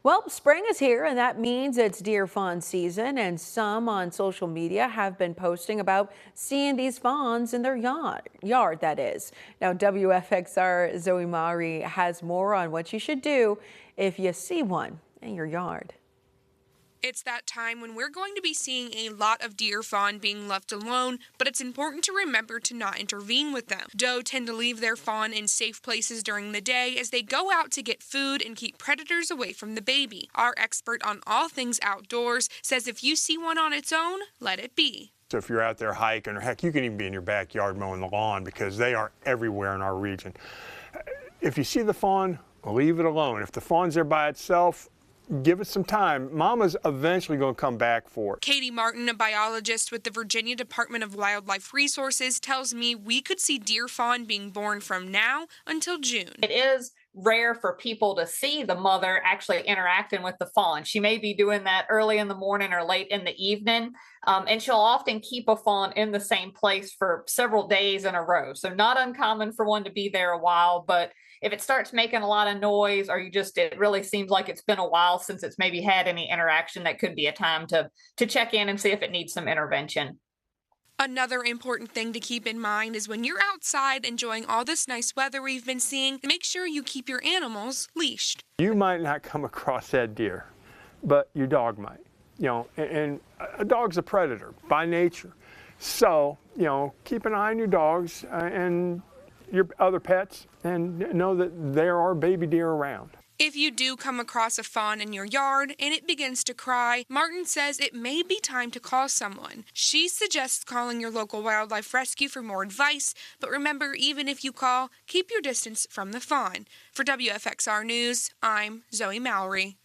Well, spring is here, and that means it's deer fawn season, and some on social media have been posting about seeing these fawns in their yard, that is. Now, WFXR Zoe Maury has more on what you should do if you see one in your yard. It's that time when we're going to be seeing a lot of deer fawn being left alone, but it's important to remember to not intervene with them. Doe tend to leave their fawn in safe places during the day as they go out to get food and keep predators away from the baby. Our expert on all things outdoors says if you see one on its own, let it be. So if you're out there hiking, or heck, you can even be in your backyard mowing the lawn because they are everywhere in our region. If you see the fawn, leave it alone. If the fawn's there by itself, give it some time. Mama's eventually going to come back for it. Katie Martin, a biologist with the Virginia Department of Wildlife Resources, tells me we could see deer fawn being born from now until June. It is rare for people to see the mother actually interacting with the fawn. She may be doing that early in the morning or late in the evening, and she'll often keep a fawn in the same place for several days in a row. So not uncommon for one to be there a while, but if it starts making a lot of noise or it really seems like it's been a while since it's maybe had any interaction, that could be a time to check in and see if it needs some intervention. Another important thing to keep in mind is when you're outside enjoying all this nice weather we've been seeing, make sure you keep your animals leashed. You might not come across that deer, but your dog might. And a dog's a predator by nature. So, keep an eye on your dogs and your other pets and know that there are baby deer around. If you do come across a fawn in your yard and it begins to cry, Martin says it may be time to call someone. She suggests calling your local wildlife rescue for more advice, but remember, even if you call, keep your distance from the fawn. For WFXR News, I'm Zoe Maury.